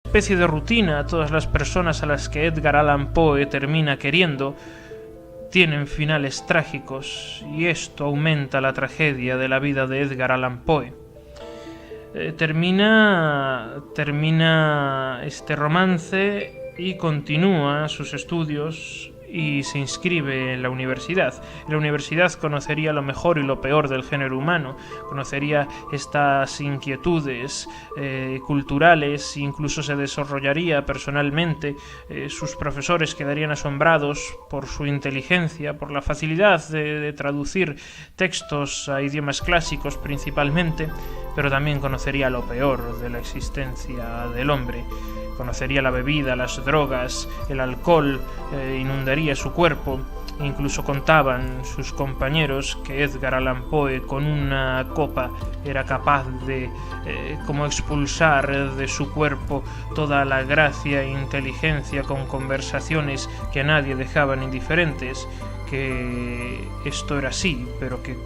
especie de rutina. Todas las personas a las que Edgar Allan Poe termina queriendo tienen finales trágicos, y esto aumenta la tragedia de la vida de Edgar Allan Poe. Termina este romance y continúa sus estudios y se inscribe en la universidad. En la universidad conocería lo mejor y lo peor del género humano, conocería estas inquietudes culturales, incluso se desarrollaría personalmente. Sus profesores quedarían asombrados por su inteligencia, por la facilidad de traducir textos a idiomas clásicos principalmente, pero también conocería lo peor de la existencia del hombre. Conocería la bebida, las drogas, el alcohol, inundaría su cuerpo. Incluso contaban sus compañeros que Edgar Allan Poe con una copa era capaz de como expulsar de su cuerpo toda la gracia e inteligencia con conversaciones que a nadie dejaban indiferentes, que esto era así, pero que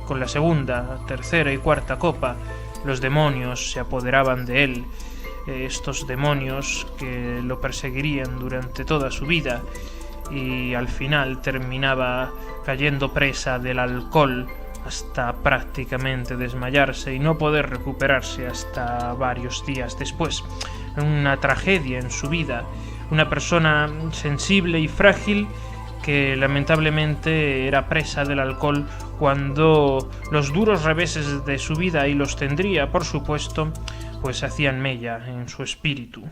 con la segunda, tercera y cuarta copa los demonios se apoderaban de él. Estos demonios que lo perseguirían durante toda su vida, y al final terminaba cayendo presa del alcohol hasta prácticamente desmayarse y no poder recuperarse hasta varios días después. Una tragedia en su vida, una persona sensible y frágil que lamentablemente era presa del alcohol cuando los duros reveses de su vida, y los tendría por supuesto, pues hacían mella en su espíritu.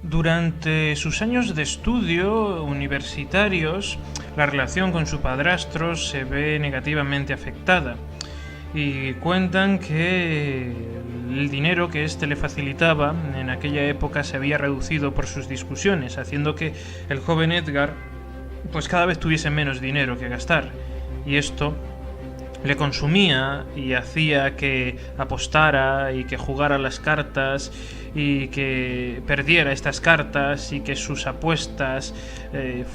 Durante sus años de estudio universitarios, la relación con su padrastro se ve negativamente afectada, y cuentan que el dinero que éste le facilitaba en aquella época se había reducido por sus discusiones, haciendo que el joven Edgar pues cada vez tuviese menos dinero que gastar, y esto le consumía y hacía que apostara y que jugara las cartas y que perdiera estas cartas y que sus apuestas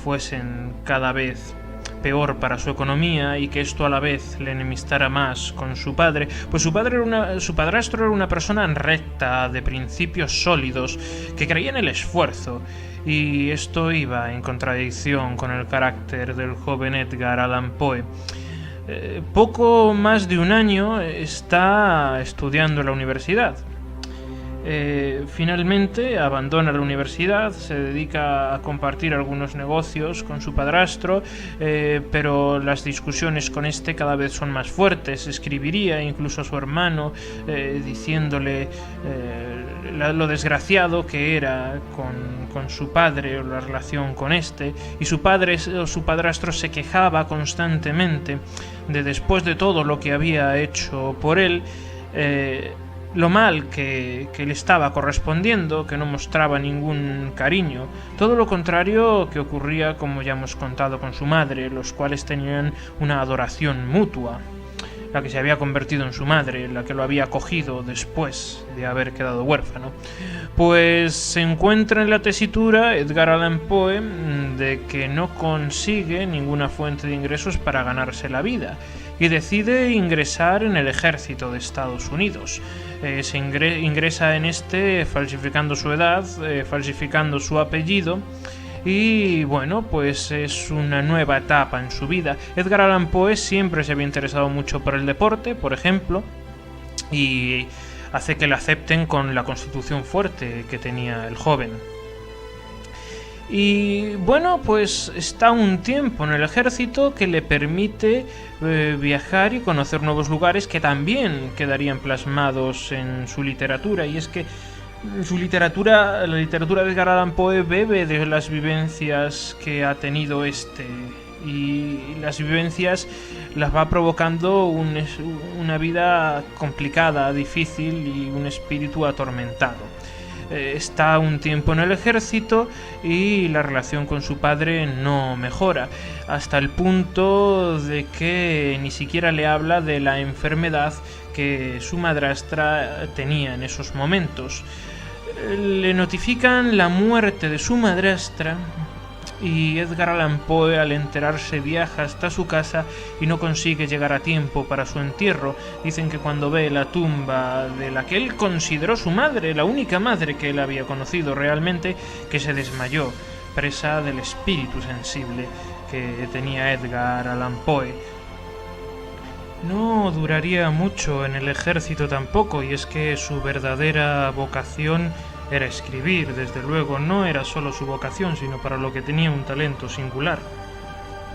fuesen cada vez peor para su economía, y que esto a la vez le enemistara más con su padre, pues su padrastro era una persona recta, de principios sólidos, que creía en el esfuerzo, y esto iba en contradicción con el carácter del joven Edgar Allan Poe. Poco más de un año está estudiando en la universidad. Finalmente abandona la universidad, se dedica a compartir algunos negocios con su padrastro, pero las discusiones con este cada vez son más fuertes. Escribiría incluso a su hermano diciéndole lo desgraciado que era con su padre, o la relación con este, y su padrastro se quejaba constantemente de, después de todo lo que había hecho por él, lo mal que le estaba correspondiendo, que no mostraba ningún cariño. Todo lo contrario que ocurría, como ya hemos contado, con su madre, los cuales tenían una adoración mutua. La que se había convertido en su madre, la que lo había acogido después de haber quedado huérfano. Pues se encuentra en la tesitura Edgar Allan Poe de que no consigue ninguna fuente de ingresos para ganarse la vida, y decide ingresar en el ejército de Estados Unidos. Se ingresa en este falsificando su edad, falsificando su apellido, y bueno, pues es una nueva etapa en su vida. Edgar Allan Poe siempre se había interesado mucho por el deporte, por ejemplo, y hace que le acepten con la constitución fuerte que tenía el joven. Y bueno, pues está un tiempo en el ejército que le permite viajar y conocer nuevos lugares que también quedarían plasmados en su literatura. Y es que la literatura de Edgar Allan Poe bebe de las vivencias que ha tenido y las vivencias las va provocando una vida complicada, difícil, y un espíritu atormentado. Está un tiempo en el ejército y la relación con su padre no mejora, hasta el punto de que ni siquiera le habla de la enfermedad que su madrastra tenía en esos momentos. Le notifican la muerte de su madrastra y Edgar Allan Poe, al enterarse, viaja hasta su casa y no consigue llegar a tiempo para su entierro. Dicen que cuando ve la tumba de la que él consideró su madre, la única madre que él había conocido realmente, que se desmayó, presa del espíritu sensible que tenía Edgar Allan Poe. No duraría mucho en el ejército tampoco, y es que su verdadera vocación era escribir. Desde luego no era solo su vocación, sino para lo que tenía un talento singular,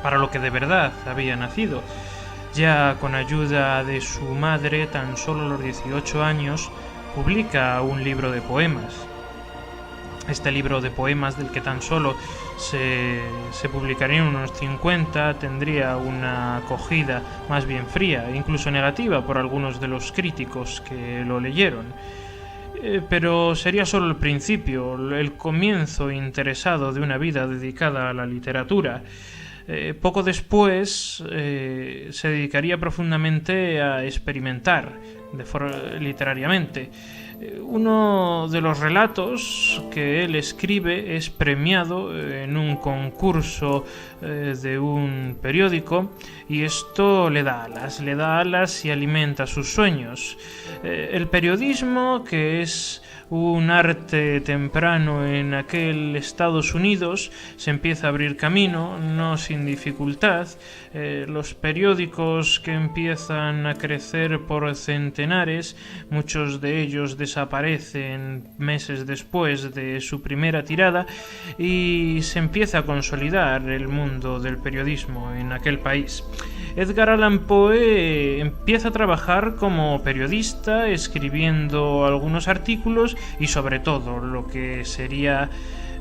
para lo que de verdad había nacido. Ya con ayuda de su madre, tan solo a los 18 años, publica un libro de poemas. Este libro de poemas, del que tan solo se publicarían unos 50, tendría una acogida más bien fría, incluso negativa, por algunos de los críticos que lo leyeron. Pero sería solo el principio, el comienzo interesado de una vida dedicada a la literatura. Poco después se dedicaría profundamente a experimentar literariamente. Uno de los relatos que él escribe es premiado en un concurso de un periódico, y esto le da alas y alimenta sus sueños. El periodismo, que es un arte temprano en aquel Estados Unidos, se empieza a abrir camino, no sin dificultad. Los periódicos que empiezan a crecer por centenares, muchos de ellos desaparecen meses después de su primera tirada, y se empieza a consolidar el mundo del periodismo en aquel país. Edgar Allan Poe empieza a trabajar como periodista, escribiendo algunos artículos y, sobre todo, lo que sería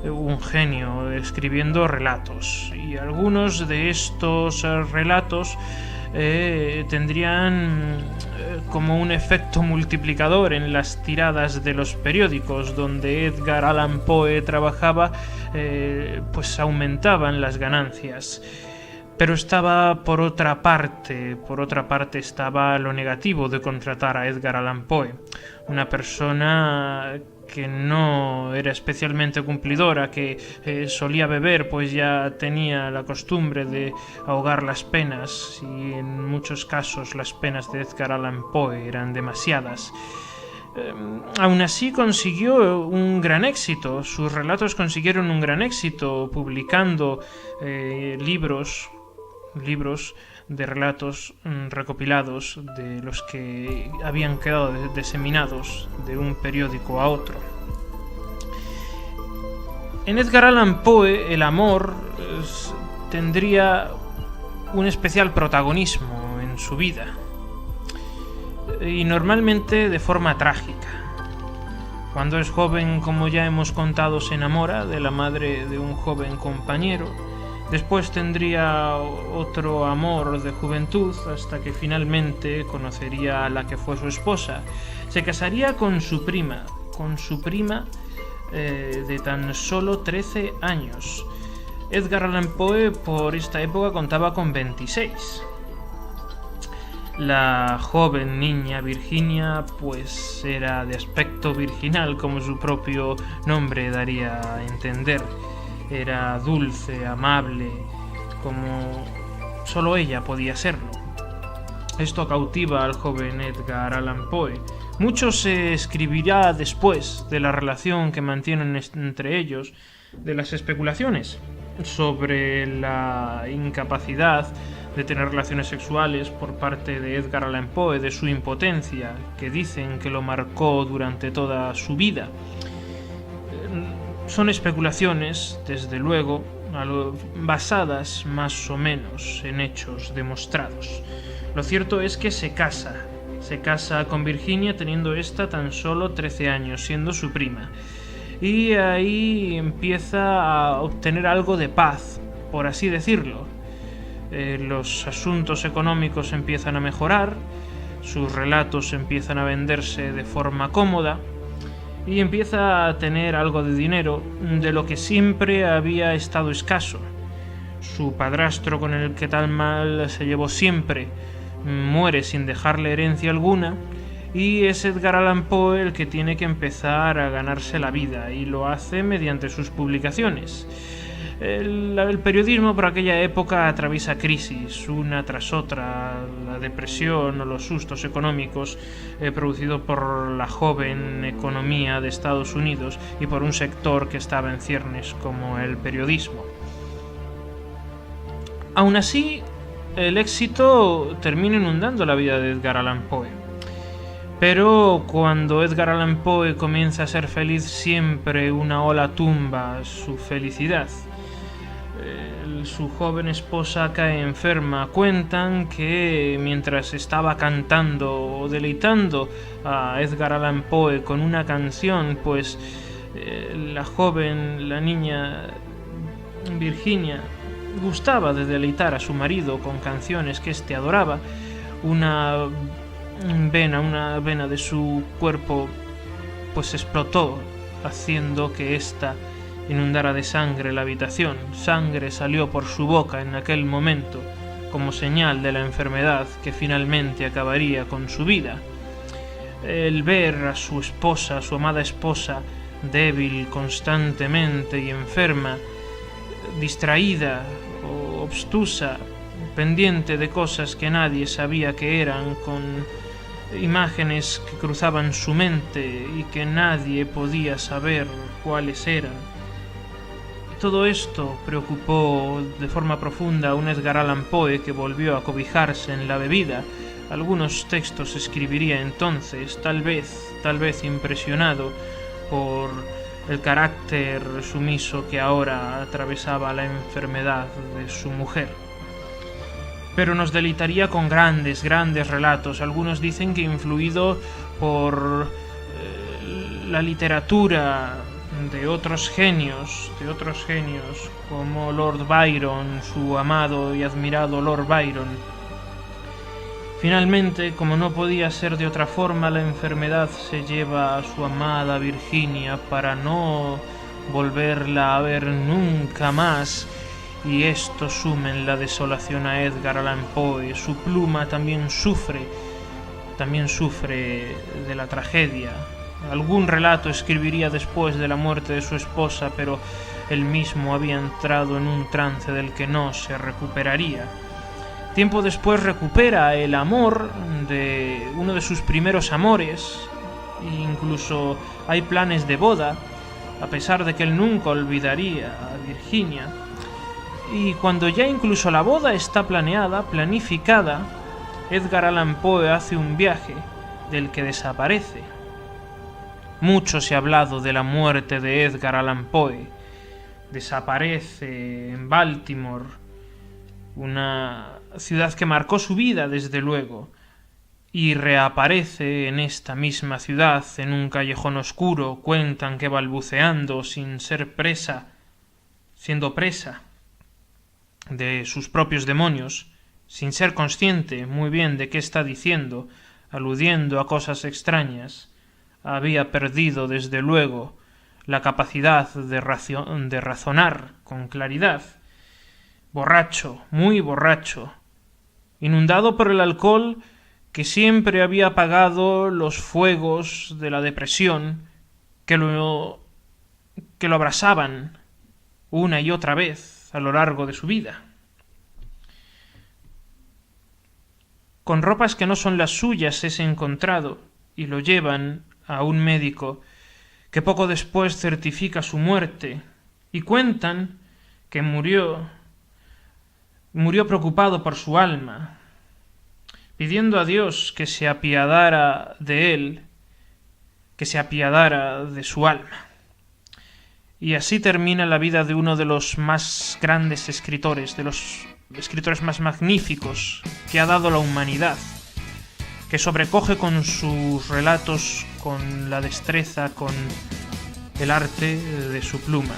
un genio, escribiendo relatos. Y algunos de estos relatos tendrían como un efecto multiplicador en las tiradas de los periódicos donde Edgar Allan Poe trabajaba, pues aumentaban las ganancias. Pero estaba por otra parte estaba lo negativo de contratar a Edgar Allan Poe, una persona que no era especialmente cumplidora, que solía beber, pues ya tenía la costumbre de ahogar las penas, y en muchos casos las penas de Edgar Allan Poe eran demasiadas. Aún así consiguió un gran éxito, sus relatos consiguieron un gran éxito, publicando libros de relatos recopilados de los que habían quedado diseminados de un periódico a otro. En Edgar Allan Poe el amor tendría un especial protagonismo en su vida, y normalmente de forma trágica. Cuando es joven, como ya hemos contado, se enamora de la madre de un joven compañero. Después tendría otro amor de juventud, hasta que finalmente conocería a la que fue su esposa. Se casaría con su prima de tan solo 13 años. Edgar Allan Poe por esta época contaba con 26. La joven niña Virginia pues era de aspecto virginal, como su propio nombre daría a entender. Era dulce, amable, como solo ella podía serlo. Esto cautiva al joven Edgar Allan Poe. Mucho se escribirá después de la relación que mantienen entre ellos, de las especulaciones sobre la incapacidad de tener relaciones sexuales por parte de Edgar Allan Poe, de su impotencia, que dicen que lo marcó durante toda su vida. Son especulaciones, desde luego, basadas más o menos en hechos demostrados. Lo cierto es que se casa con Virginia, teniendo esta tan solo 13 años, siendo su prima. Y ahí empieza a obtener algo de paz, por así decirlo. Los asuntos económicos empiezan a mejorar, sus relatos empiezan a venderse de forma cómoda, y empieza a tener algo de dinero, de lo que siempre había estado escaso. Su padrastro, con el que tal mal se llevó siempre, muere sin dejarle herencia alguna, y es Edgar Allan Poe el que tiene que empezar a ganarse la vida, y lo hace mediante sus publicaciones. El periodismo por aquella época atraviesa crisis, una tras otra, la depresión o los sustos económicos producidos por la joven economía de Estados Unidos y por un sector que estaba en ciernes como el periodismo. Aún así, el éxito termina inundando la vida de Edgar Allan Poe. Pero cuando Edgar Allan Poe comienza a ser feliz, siempre una ola tumba su felicidad. Su joven esposa cae enferma. Cuentan que mientras estaba cantando o deleitando a Edgar Allan Poe con una canción, pues la niña Virginia, gustaba de deleitar a su marido con canciones que éste adoraba. Una vena de su cuerpo pues explotó, haciendo que ésta inundara de sangre la habitación. Sangre salió por su boca en aquel momento, como señal de la enfermedad que finalmente acabaría con su vida. El ver a su esposa, su amada esposa, débil constantemente y enferma, distraída o obstusa, pendiente de cosas que nadie sabía que eran, con imágenes que cruzaban su mente y que nadie podía saber cuáles eran. Todo esto preocupó de forma profunda a un Edgar Allan Poe que volvió a cobijarse en la bebida. Algunos textos escribiría entonces, tal vez impresionado por el carácter sumiso que ahora atravesaba la enfermedad de su mujer. Pero nos deleitaría con grandes relatos. Algunos dicen que influido por la literatura de otros genios como Lord Byron, su amado y admirado Lord Byron. Finalmente, como no podía ser de otra forma, la enfermedad se lleva a su amada Virginia para no volverla a ver nunca más, y esto sume en la desolación a Edgar Allan Poe. Su pluma también sufre de la tragedia. Algún relato escribiría después de la muerte de su esposa, pero él mismo había entrado en un trance del que no se recuperaría. Tiempo después recupera el amor de uno de sus primeros amores, e incluso hay planes de boda, a pesar de que él nunca olvidaría a Virginia. Y cuando ya incluso la boda está planificada, Edgar Allan Poe hace un viaje del que desaparece. Mucho se ha hablado de la muerte de Edgar Allan Poe. Desaparece en Baltimore, una ciudad que marcó su vida desde luego, y reaparece en esta misma ciudad en un callejón oscuro. Cuentan que balbuceando, siendo presa de sus propios demonios, sin ser consciente muy bien de qué está diciendo, aludiendo a cosas extrañas, había perdido desde luego la capacidad de razonar con claridad. Borracho, muy borracho, inundado por el alcohol que siempre había apagado los fuegos de la depresión que lo abrasaban una y otra vez a lo largo de su vida. Con ropas que no son las suyas es encontrado y lo llevan a un médico que poco después certifica su muerte, y cuentan que murió preocupado por su alma, pidiendo a Dios que se apiadara de él, que se apiadara de su alma. Y así termina la vida de uno de los más grandes escritores, de los escritores más magníficos que ha dado la humanidad, que sobrecoge con sus relatos, con la destreza, con el arte de su pluma.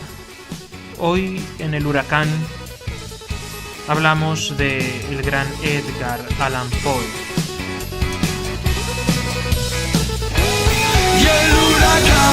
Hoy en El Huracán hablamos de el gran Edgar Allan Poe. Y el huracán